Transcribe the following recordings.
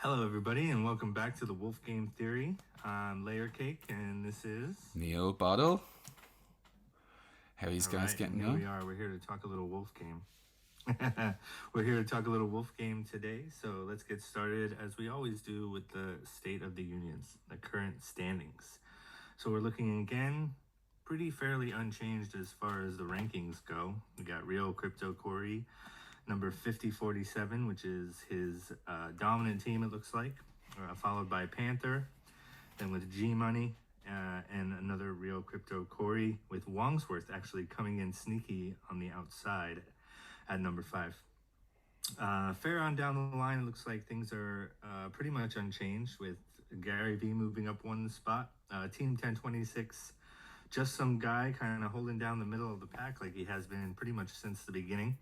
Hello, everybody, and welcome back to the Wolf Game Theory. I'm Layer Cake, and this is. Neil Bottle. How are you All guys right, and getting here on? we are. We're here to talk a little Wolf Game. We're here to talk a little Wolf Game today, so let's get started as we always do with the State of the Unions, the current standings. So we're looking again pretty fairly unchanged as far as the rankings go. We got Real Crypto Corey, number 5047, which is his dominant team, it looks like, followed by Panther, then with G Money, and another Real Crypto Corey, with Wongsworth actually coming in sneaky on the outside at number 5. Fair on down the line, it looks like things are pretty much unchanged, with Gary V moving up one spot. Team 1026, just some guy kind of holding down the middle of the pack like he has been pretty much since the beginning.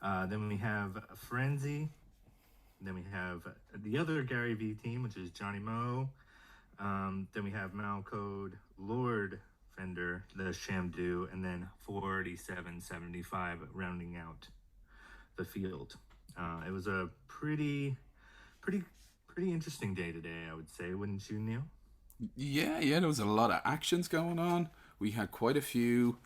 Then we have Frenzy. Then we have the other Gary V team, which is Johnny Moe. Then we have Malcode, Lord Fender, the Shamdu, and then 4775 rounding out the field. It was a pretty interesting day today, I would say, wouldn't you, Neil? Yeah, there was a lot of actions going on. We had quite a few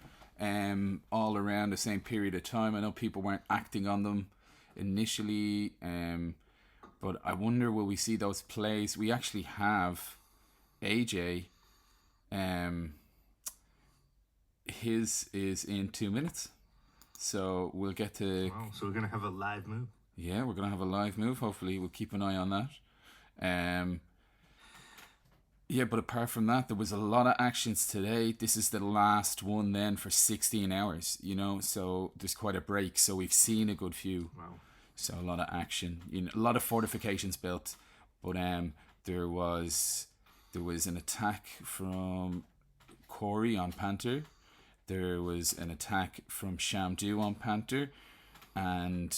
all around the same period of time. I know people weren't acting on them initially, but I wonder will we see those plays? We actually have AJ. His is in 2 minutes, so we'll get to. Wow, so we're gonna have a live move. Yeah, we're gonna have a live move. Hopefully, we'll keep an eye on that. Um, Yeah, but apart from that, there was a lot of actions today. This is the last one then for 16 hours, so there's quite a break. So we've seen a good few. Wow. So a lot of action, a lot of fortifications built. But there was an attack from Corey on Panther. There was an attack from Shamdu on Panther, and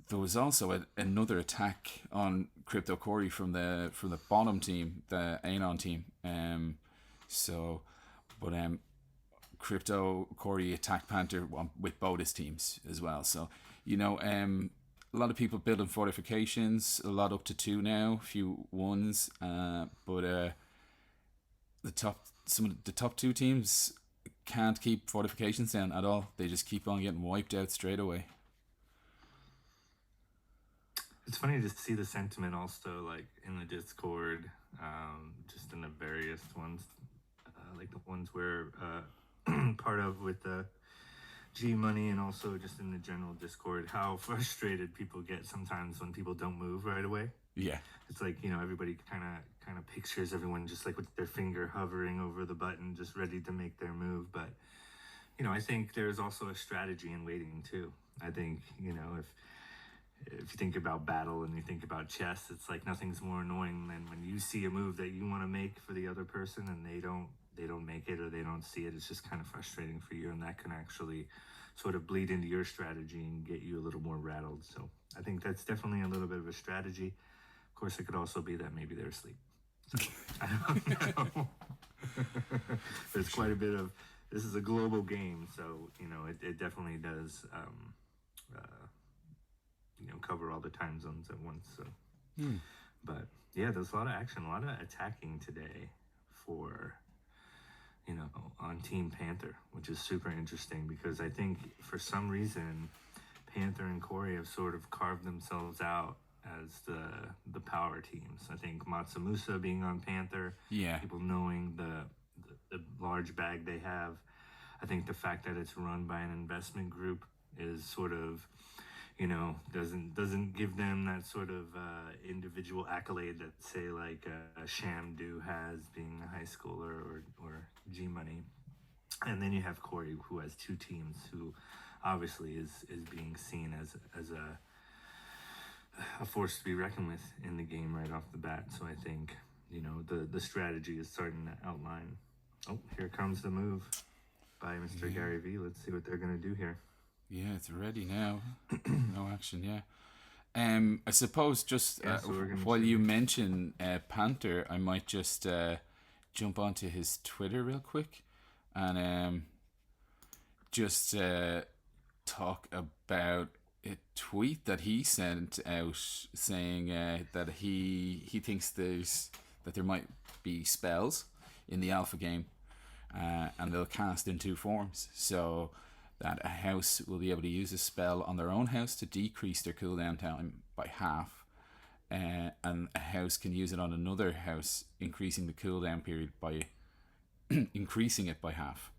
there was also another attack on Crypto Corey from the bottom team, the Anon team. Crypto Corey attacked Panther with both his teams as well. So a lot of people building fortifications, a lot up to 2 now, a few ones. But some of the top 2 teams can't keep fortifications down at all. They just keep on getting wiped out straight away. It's funny to see the sentiment also, like in the Discord, just in the various ones, like the ones we're part of with the G Money, and also just in the general Discord, how frustrated people get sometimes when people don't move right away. Yeah. It's like, everybody kind of pictures everyone just like with their finger hovering over the button, just ready to make their move. But I think there's also a strategy in waiting too. I think if you think about battle and you think about chess, it's like nothing's more annoying than when you see a move that you want to make for the other person and they don't make it, or they don't see it. It's just kind of frustrating for you, and that can actually sort of bleed into your strategy and get you a little more rattled. So I think that's definitely a little bit of a strategy. Of course, it could also be that maybe they're asleep. So, I don't know. There's quite a bit of, this is a global game, so it definitely does cover all the time zones at once. So, but yeah, there's a lot of action, a lot of attacking today for on Team Panther, which is super interesting because I think for some reason Panther and Corey have sort of carved themselves out as the power teams. I think Matsumusa being on Panther, Yeah. people knowing the large bag they have. I think the fact that it's run by an investment group is sort of doesn't give them that sort of individual accolade that, say, like Shamdu has, being a high schooler, or G Money. And then you have Corey, who has 2 teams, who obviously is being seen as a force to be reckoned with in the game right off the bat. So I think the strategy is starting to outline. Oh, here comes the move by Mr. Gary V. Let's see what they're going to do here. Yeah, it's ready now. No action, yeah. I suppose just while you mention Panther, I might just jump onto his Twitter real quick and just talk about a tweet that he sent out saying that he thinks there might be spells in the alpha game, and they'll cast in two forms. So that a house will be able to use a spell on their own house to decrease their cooldown time by half, and a house can use it on another house, increasing the cooldown period by increasing it by half.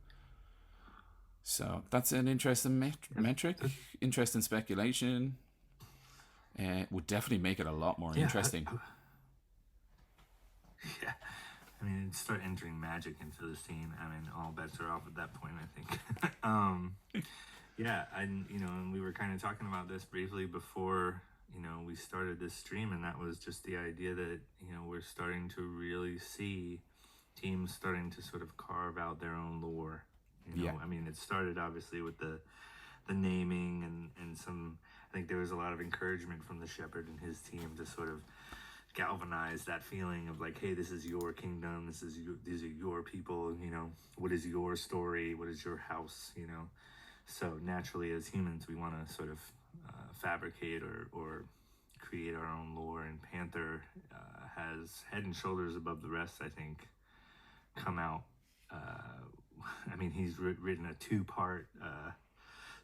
So that's an interesting metric, interesting speculation. Would definitely make it a lot more interesting. Yeah, I mean, it'd start entering magic into the scene. I mean, all bets are off at that point, I think. Yeah, and and we were kind of talking about this briefly before we started this stream, and that was just the idea that we're starting to really see teams starting to sort of carve out their own lore. I mean, it started obviously with the naming and some. I think there was a lot of encouragement from the Shepherd and his team to sort of galvanize that feeling of like, hey, this is your kingdom, these are your people, what is your story, what is your house, so naturally as humans we want to sort of fabricate or create our own lore, and Panther has head and shoulders above the rest, I think, come out. I mean, he's written a two-part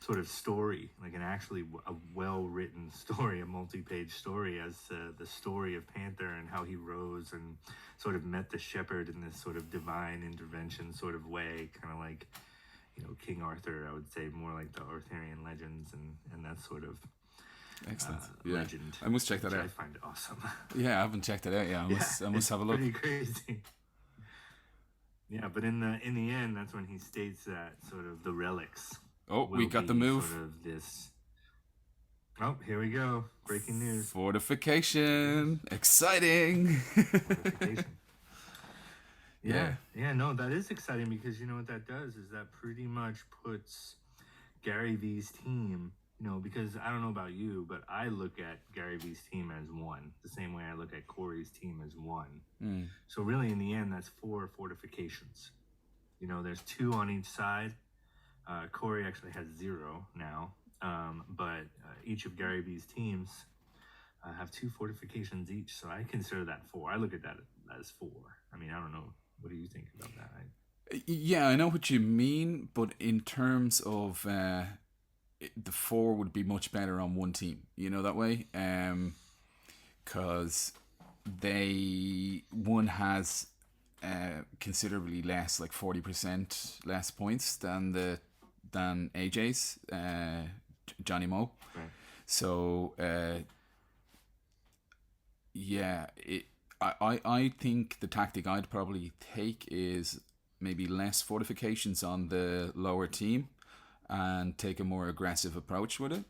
sort of story, like a well-written story, a multi-page story as the story of Panther and how he rose and sort of met the Shepherd in this sort of divine intervention sort of way, kind of like King Arthur, I would say, more like the Arthurian legends and that sort of excellent legend. I must check that out. I find awesome. Yeah, I haven't checked it out yet. I must have a look. Pretty crazy. Yeah, but in the end, that's when he states that sort of the relics. Oh, we got the move. Sort of this. Oh, here we go. Breaking news. Fortification. Exciting. Fortification. Yeah, no, that is exciting because you know what that does is that pretty much puts Gary V's team, because I don't know about you, but I look at Gary V's team as one, the same way I look at Corey's team as one. So really in the end, that's 4 fortifications. There's 2 on each side. Corey actually has 0 now, but each of Gary V's teams have 2 fortifications each, so I consider that 4. I look at that as 4. I mean, I don't know. What do you think about that? Yeah, I know what you mean, but in terms of the 4 would be much better on one team, that way, because one has considerably less, like 40% less points than AJ's Johnny Moe. Right. So I think the tactic I'd probably take is maybe less fortifications on the lower team and take a more aggressive approach with it,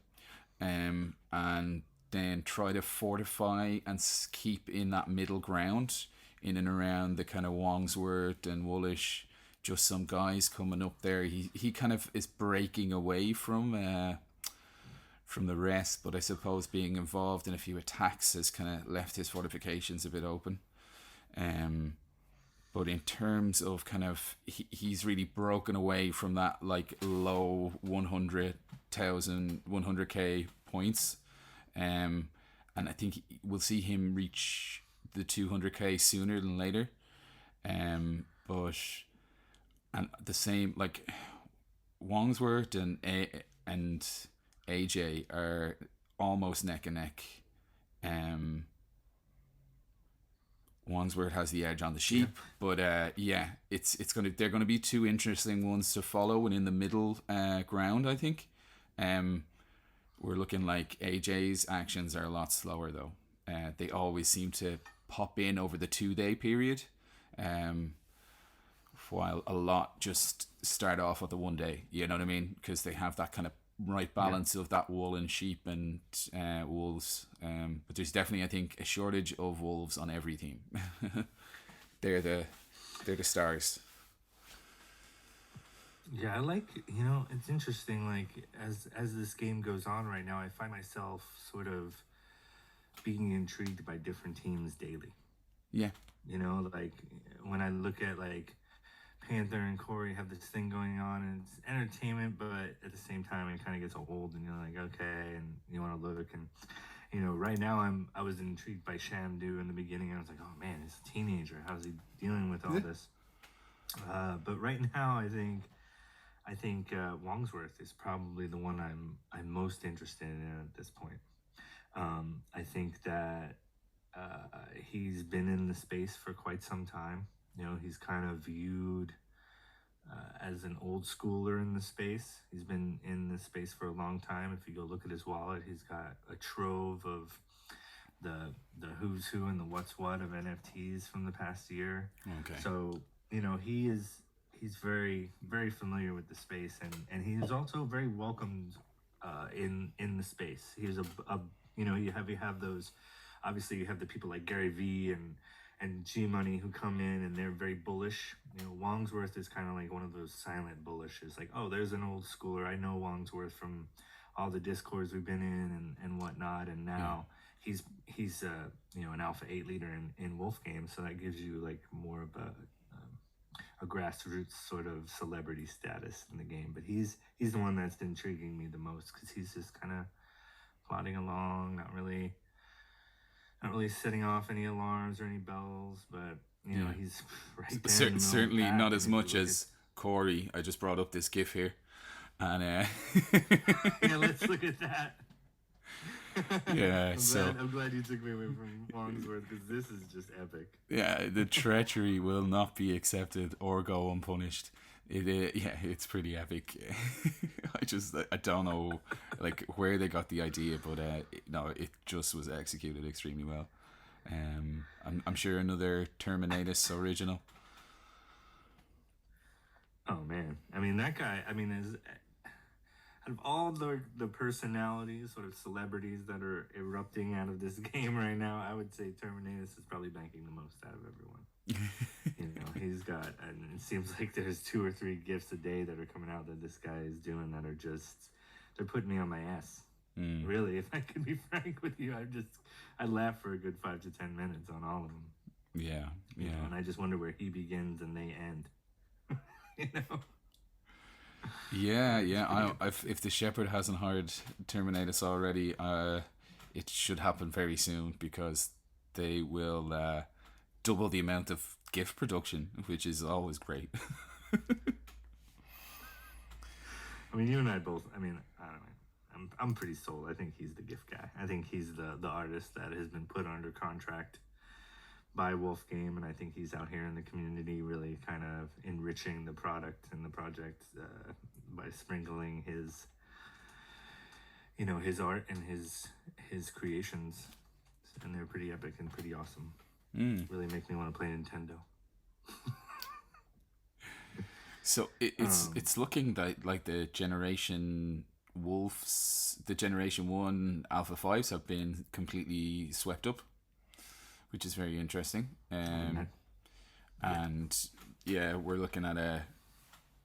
and then try to fortify and keep in that middle ground in and around the kind of Wongsworth and Woolwich, just some guys coming up there. He kind of is breaking away from the rest, but I suppose being involved in a few attacks has kind of left his fortifications a bit open. But in terms of kind of, he's really broken away from that like low 100k points, and I think we'll see him reach the 200k sooner than later. But and the same, like Wongsworth and AJ are almost neck and neck. Wandsworth has the edge on the sheep, but they're gonna be 2 interesting ones to follow, and in the middle ground, I think. We're looking like AJ's actions are a lot slower though. They always seem to pop in over the 2-day period, while a lot just start off with the 1 day. You know what I mean? Because they have that kind of right balance of that wool and sheep and wolves, but there's definitely, I think, a shortage of wolves on every team. they're the stars. Yeah, I like, it's interesting, like as this game goes on right now, I find myself sort of being intrigued by different teams daily. Yeah. Like when I look at like Panther and Corey have this thing going on, and it's entertainment, but at the same time, it kind of gets old, and you're like, okay, and you want to look, and right now I was intrigued by Shamdu in the beginning. I was like, oh man, he's a teenager. How's he dealing with all this? But right now, I think Wongsworth is probably the one I'm most interested in at this point. I think that he's been in the space for quite some time. He's kind of viewed as an old schooler in the space. He's been in the space for a long time. If you go look at his wallet, he's got a trove of the who's who and the what's what of NFTs from the past year. Okay. So he's very very familiar with the space, and he's also very welcomed in the space. He's a you have those, obviously you have the people like Gary V and G Money who come in and they're very bullish. Wongsworth is kind of like one of those silent bullishes, like, oh, there's an old schooler. I know Wongsworth from all the discords we've been in and whatnot, and now he's an alpha 8 leader in Wolf Game, so that gives you like more of a grassroots sort of celebrity status in the game. But he's the one that's intriguing me the most, because he's just kind of plodding along, not really setting off any alarms or any bells, but he's right there in the middle Certainly of the not pack, as and if much you look as Corey. I just brought up this GIF here, and yeah, let's look at that. yeah, I'm glad you took me away from Wongsworth, because this is just epic. yeah, the treachery will not be accepted or go unpunished. It's pretty epic. I don't know like where they got the idea, but no, it just was executed extremely well. I'm sure another Terminatus original. Oh man, I mean that guy. I mean, is out of all the personalities, sort of celebrities that are erupting out of this game right now, I would say Terminatus is probably banking the most out of everyone. He's got, and it seems like there's 2 or 3 gifts a day that are coming out that this guy is doing that are just, they're putting me on my ass. Really, if I could be frank with you, I laugh for a good 5 to 10 minutes on all of them. Yeah. And I just wonder where he begins and they end. Yeah. If the Shepherd hasn't hired Terminatus already, it should happen very soon, because they will double the amount of gift production, which is always great. I mean, you and I both. I mean, I don't know. I'm pretty sold. I think he's the gift guy. I think he's the artist that has been put under contract by Wolf Game, and I think he's out here in the community really kind of enriching the product and the project by sprinkling his art and his creations, and they're pretty epic and pretty awesome. Really make me want to play Nintendo. So it's looking like the Generation Wolves, the Generation 1 Alpha 5s have been completely swept up, which is very interesting. And yeah, we're looking at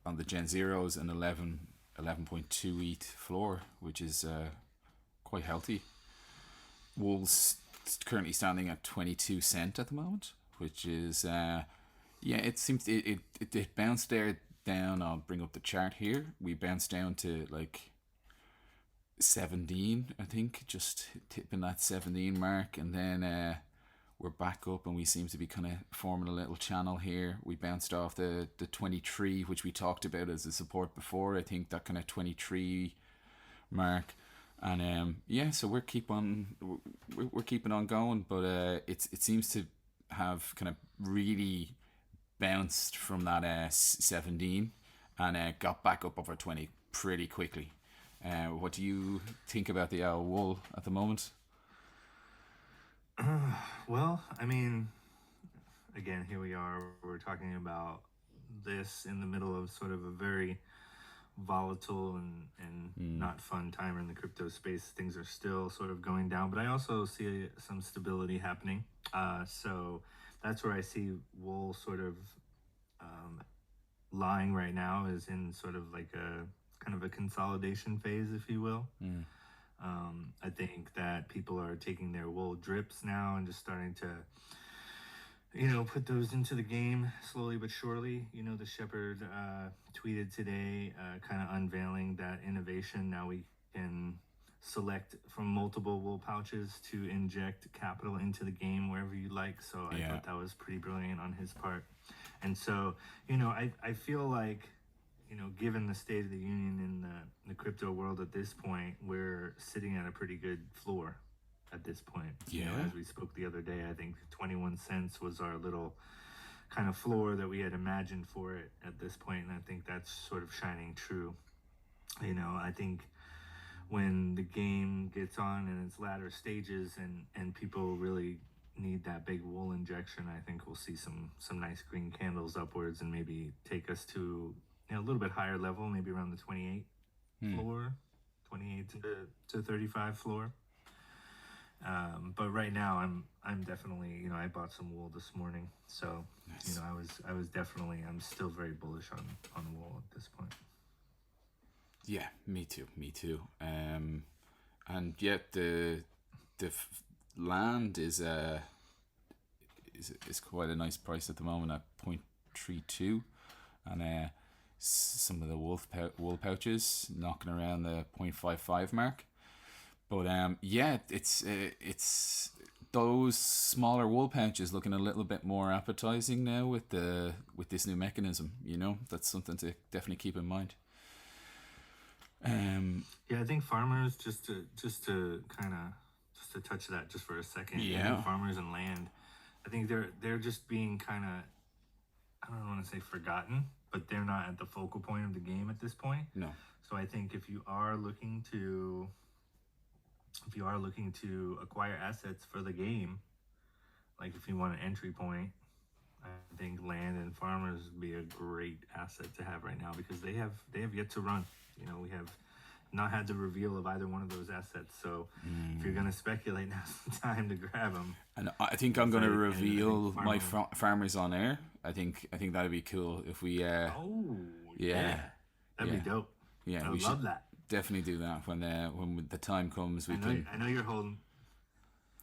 on the Gen Zeros an 11.2 ETH floor, which is quite healthy. Wolves currently standing at 22 cent at the moment, which is it seems it bounced there down. I'll bring up the chart here. We bounced down to like 17, I think, just tipping that 17 mark, and then we're back up, and we seem to be kind of forming a little channel here. We bounced off the 23, which we talked about as a support before. I think that kind of 23 mark, and so we're keeping on going, but it seems to have kind of really bounced from that 17 and got back up over 20 pretty quickly. What do you think about the wool at the moment? Well, I mean, again, here we are. We're talking about this in the middle of sort of a very volatile and not fun time in the crypto space. Things are still sort of going down, but I also see some stability happening. So that's where I see wool sort of lying right now, is in sort of like a kind of a consolidation phase, if you will. I think that people are taking their wool drips now and just starting to put those into the game slowly but surely. The Shepherd tweeted today, kind of unveiling that innovation. Now we can select from multiple wool pouches to inject capital into the game wherever you like. So I Yeah. thought that was pretty brilliant on his part. And so, I feel like, given the state of the union in the crypto world at this point, we're sitting at a pretty good floor at this point. Yeah. As we spoke the other day, I think 21 cents was our little kind of floor that we had imagined for it at this point, and I think that's sort of shining true. I think when the game gets on in its latter stages and people really need that big wool injection, I think we'll see some nice green candles upwards and maybe take us to a little bit higher level, maybe around the 28 floor, 28 to 35 floor. But right now, I'm definitely, I bought some wool this morning, so Nice. I was definitely, I'm still very bullish on wool at this point. Yeah, me too. And yet land is quite a nice price at the moment at 0.32, and some of the wool pouches knocking around the 0.55 mark. But yeah, it's those smaller wool pouches looking a little bit more appetizing now with this new mechanism. That's something to definitely keep in mind. Yeah, I think farmers, just to kind of just to touch that just for a second. I Yeah. think farmers and land, I think they're just being kind of, I don't want to say forgotten, but they're not at the focal point of the game at this point. No. So I think if you are looking to acquire assets for the game, like if you want an entry point, I think land and farmers would be a great asset to have right now because they have yet to run. We have not had the reveal of either one of those assets. So if you're gonna speculate, now's the time to grab them. And I think I'm going to And reveal I my think farmers on air. I think that'd be cool if we. Oh Yeah. that'd Yeah. be dope. Yeah, I we would love should that. definitely do that when the time comes. We I know, can. I know you're holding.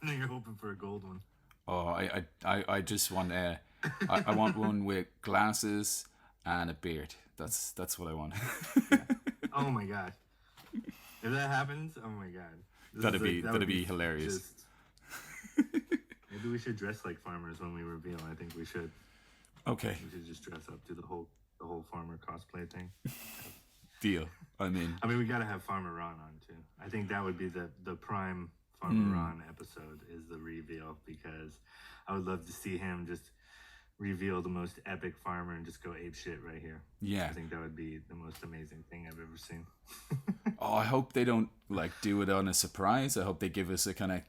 I know you're hoping for a gold one. Oh, I just want I want one with glasses and a beard. That's what I want. Oh my god! If that happens, oh my god, that'd be hilarious. Maybe we should dress like farmers when we reveal. I think we should. Okay, We should just dress up, do the whole farmer cosplay thing. deal. I mean, we got to have Farmer Ron on too. I think that would be the prime Farmer Ron episode is the reveal, because I would love to see him just reveal the most epic farmer and just go ape shit right here. yeah. I think that would be the most amazing thing I've ever seen. Oh, I hope they don't do it on a surprise. I hope they give us a kind of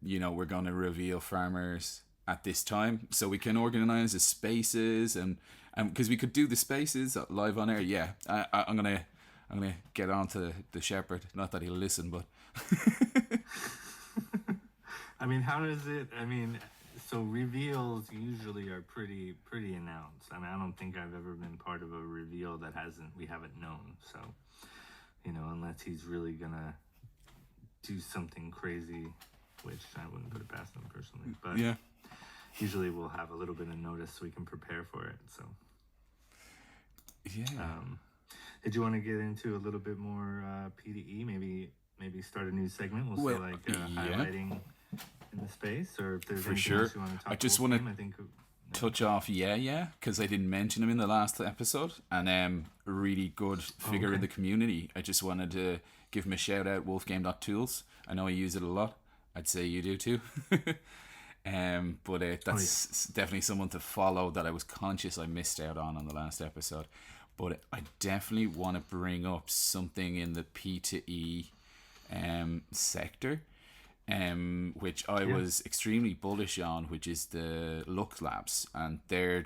we're going to reveal farmers at this time, so we can organize the spaces and because we could do the spaces live on air. Yeah, I'm gonna get on to the Shepherd. Not that he'll listen, but I mean, how does it? I mean, so reveals usually are pretty announced. I mean, I don't think I've ever been part of a reveal that we haven't known. So, unless he's really gonna do something crazy, which I wouldn't put it past him personally. But yeah. usually we'll have a little bit of notice so we can prepare for it. So, Yeah. Did you want to get into a little bit more PDE? Maybe start a new segment. We'll say highlighting in the space, or if there's For anything sure. else you want to talk I just about. want to I think touch off because I didn't mention him in the last episode, and a really good figure in the community. I just wanted to give him a shout out. Wolfgame.tools. I know I use it a lot. I'd say you do too. But that's definitely someone to follow that I was conscious I missed out on the last episode. But I definitely want to bring up something in the P2E sector, which I was extremely bullish on, which is the Lux Labs, and they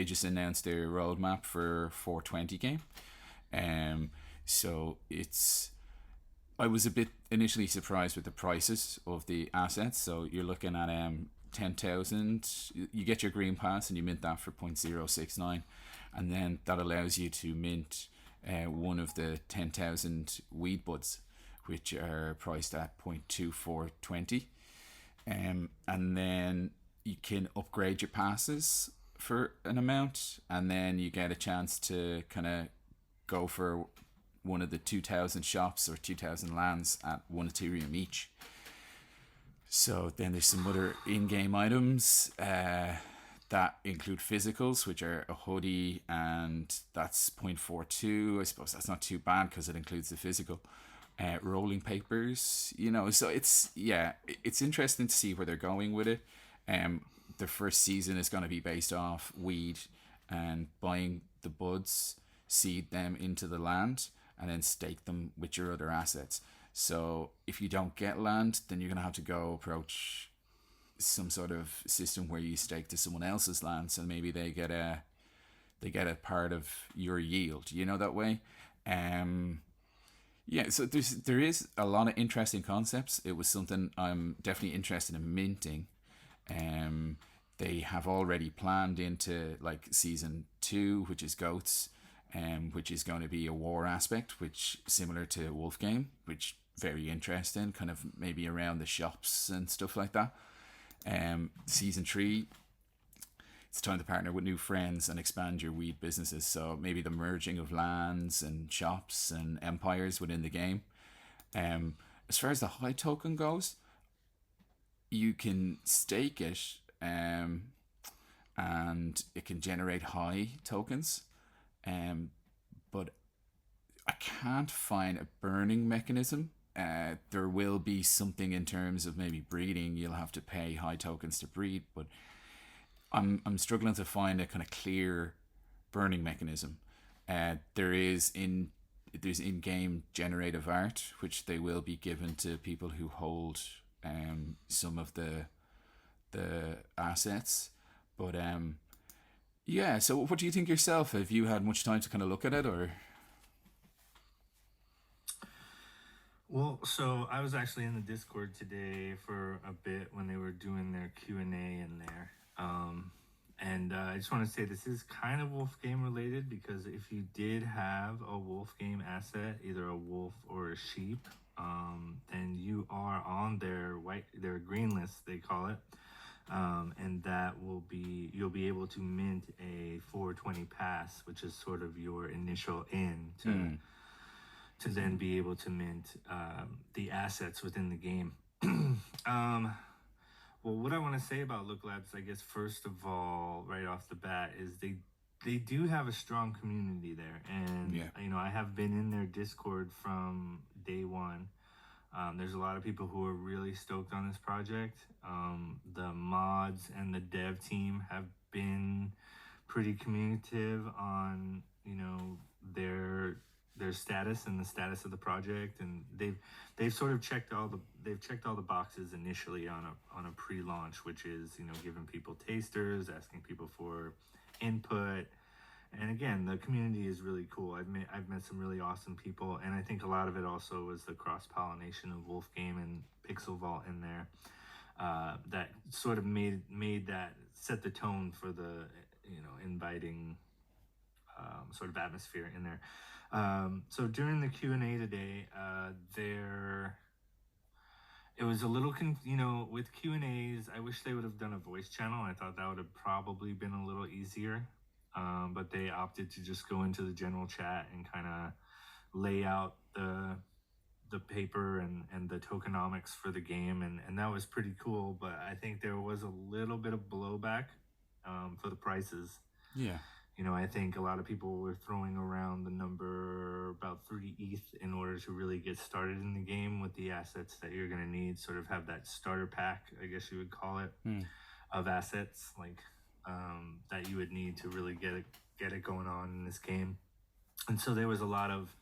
just announced their roadmap for 420 game. So I was a bit initially surprised with the prices of the assets. So you're looking at 10,000. You get your green pass and you mint that for 0.069, and then that allows you to mint one of the 10,000 weed buds, which are priced at 0.2420. And then you can upgrade your passes for an amount, and then you get a chance to kind of go for one of the 2,000 shops or 2,000 lands at 1 Ethereum each. So then there's some other in-game items that include physicals, which are a hoodie, and that's 0.42. I suppose that's not too bad because it includes the physical. Rolling papers, so it's interesting to see where they're going with it. The first season is going to be based off weed and buying the buds, seed them into the land, and then stake them with your other assets. So if you don't get land, then you're gonna have to go approach some sort of system where you stake to someone else's land, so maybe they get a part of your yield. That way. Um, yeah, so there is a lot of interesting concepts. It was something I'm definitely interested in minting. Um, they have already planned into like season 2, which is goats, which is going to be a war aspect, which similar to Wolf Game, which very interesting, kind of maybe around the shops and stuff like that. Season 3, it's time to partner with new friends and expand your weed businesses. So maybe the merging of lands and shops and empires within the game. Um, as far as the high token goes, you can stake it, and it can generate high tokens. Um, but I can't find a burning mechanism. There will be something in terms of maybe breeding. You'll have to pay high tokens to breed, but I'm struggling to find a kind of clear burning mechanism. There's in-game generative art, which they will be given to people who hold some of the assets. But yeah. So what do you think yourself? Have you had much time to kind of look at it, or? Well, so I was actually in the Discord today for a bit when they were doing their Q&A in there. And I just want to say this is kind of wolf game related, because if you did have a wolf game asset, either a wolf or a sheep, then you are on their green list, they call it. And that will be, you'll be able to mint a 420 pass, which is sort of your initial in to then be able to mint the assets within the game. um, well, what I want to say about Look Labs, I guess, first of all, right off the bat, is they do have a strong community there, and Yeah. I have been in their Discord from day one. There's a lot of people who are really stoked on this project. The mods and the dev team have been pretty communicative on their status and the status of the project, and they've sort of checked all the boxes initially on a pre-launch, which is giving people tasters, asking people for input. And again, the community is really cool. I've met some really awesome people, and I think a lot of it also was the cross pollination of Wolf Game and Pixel Vault in there, that sort of made that set the tone for the inviting sort of atmosphere in there. So during the Q&A today, there it was a little with Q&As. I wish they would have done a voice channel. I thought that would have probably been a little easier. But they opted to just go into the general chat and kind of lay out the paper and the tokenomics for the game, and that was pretty cool. But I think there was a little bit of blowback for the prices. Yeah. I think a lot of people were throwing around the number about 3 ETH in order to really get started in the game with the assets that you're going to need. Sort of have that starter pack, I guess you would call it, of assets that you would need to really get it going on in this game. And so there was a lot of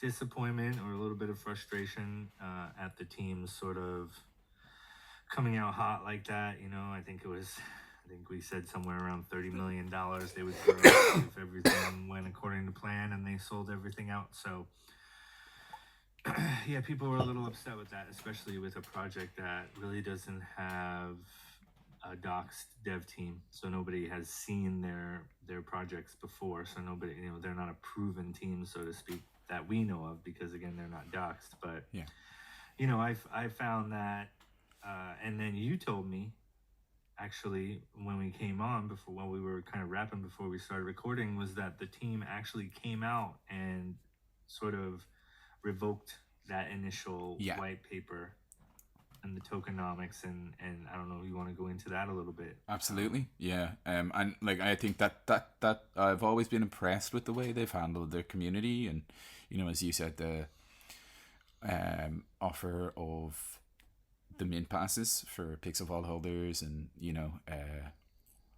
disappointment or a little bit of frustration at the teams sort of coming out hot like that. I think we said somewhere around $30 million they would throw if everything went according to plan, and they sold everything out. So yeah, people were a little upset with that, especially with a project that really doesn't have a doxed dev team, so nobody has seen their projects before. So nobody, they're not a proven team, so to speak, that we know of, because again, they're not doxed. But Yeah. I found that, and then you told me actually, when we came on before, while we were kind of wrapping before we started recording, was that the team actually came out and sort of revoked that initial Yeah, white paper and the tokenomics, and I don't know if you want to go into that a little bit. absolutely. Yeah. And like I think that I've always been impressed with the way they've handled their community, and as you said, the offer of the mint passes for Pixel Vault holders, and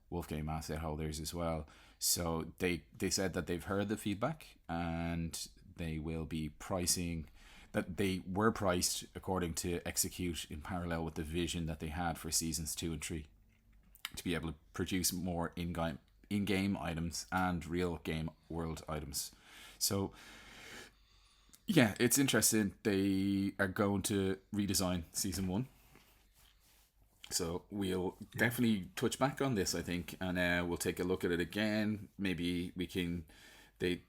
Wolf Game asset holders as well. So they said that they've heard the feedback, and they will be pricing that they were priced according to execute in parallel with the vision that they had for seasons 2 and 3, to be able to produce more in-game items and real game world items. So yeah, it's interesting. They are going to redesign season 1, so we'll definitely touch back on this, I think, and we'll take a look at it again. Maybe we can. They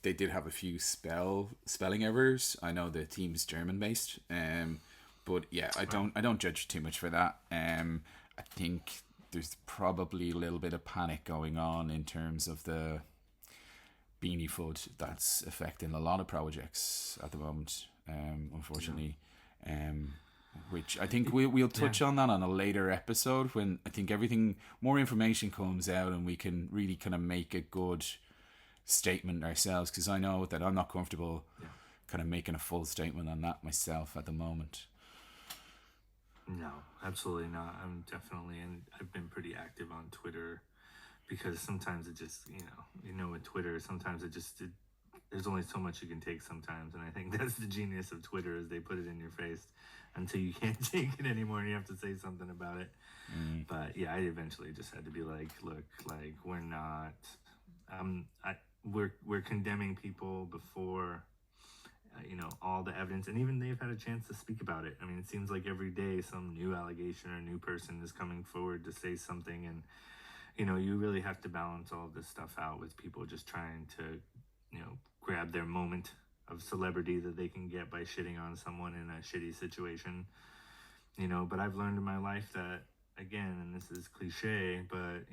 did have a few spelling errors. I know the team's German based, but yeah, I don't judge too much for that. I think there's probably a little bit of panic going on in terms of the beanie food that's affecting a lot of projects at the moment. Unfortunately, which I think we'll touch on that on a later episode, when I think more information comes out and we can really kind of make a good statement ourselves, because I know that I'm not comfortable kind of making a full statement on that myself at the moment. No, absolutely not. I'm definitely, and I've been pretty active on Twitter, because sometimes it just, with Twitter, sometimes there's only so much you can take sometimes, and I think that's the genius of Twitter, is they put it in your face until you can't take it anymore and you have to say something about it. But yeah, I eventually just had to be like, look, like, we're not, we're condemning people before all the evidence, and even they've had a chance to speak about it. I mean, it seems like every day some new allegation or new person is coming forward to say something, and you really have to balance all of this stuff out with people just trying to grab their moment of celebrity that they can get by shitting on someone in a shitty situation. But I've learned in my life that, again, and this is cliche, but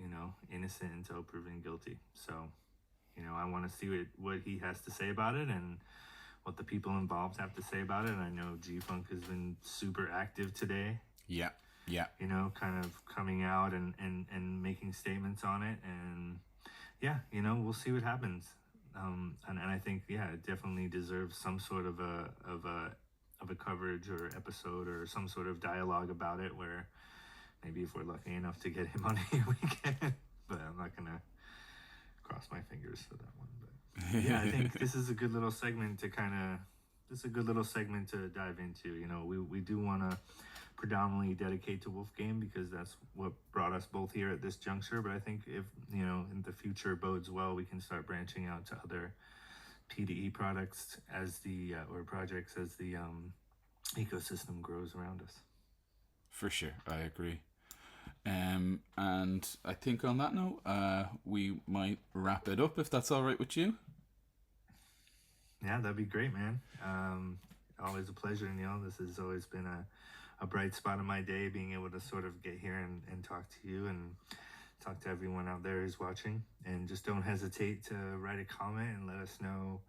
innocent until proven guilty. So I want to see what he has to say about it, and what the people involved have to say about it. And I know G-Funk has been super active today. Yeah. Kind of coming out and making statements on it. And yeah, we'll see what happens. And I think, it definitely deserves some sort of a coverage or episode, or some sort of dialogue about it, where maybe if we're lucky enough to get him on here, we can. But I'm not going to cross my fingers for that one. But yeah, I think this is a good little segment to dive into. We do want to predominantly dedicate to Wolf Game, because that's what brought us both here at this juncture. But I think if in the future bodes well, we can start branching out to other TDE products or projects as the ecosystem grows around us. For sure, I agree. And I think on that note, we might wrap it up, if that's all right with you. Yeah, that'd be great, man. Always a pleasure, Neil. This has always been a bright spot of my day, being able to sort of get here and talk to you and talk to everyone out there who's watching. And just don't hesitate to write a comment and let us know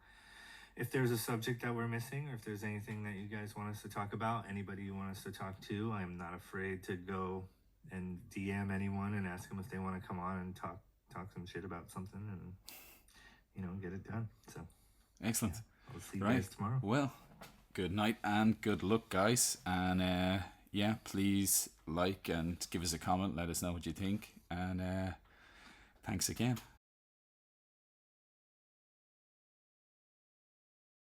if there's a subject that we're missing, or if there's anything that you guys want us to talk about, anybody you want us to talk to. I'm not afraid to go and DM anyone and ask them if they want to come on and talk some shit about something, and get it done. So excellent. I'll see you guys tomorrow. Well, good night and good luck, guys. And please like and give us a comment. Let us know what you think. And thanks again.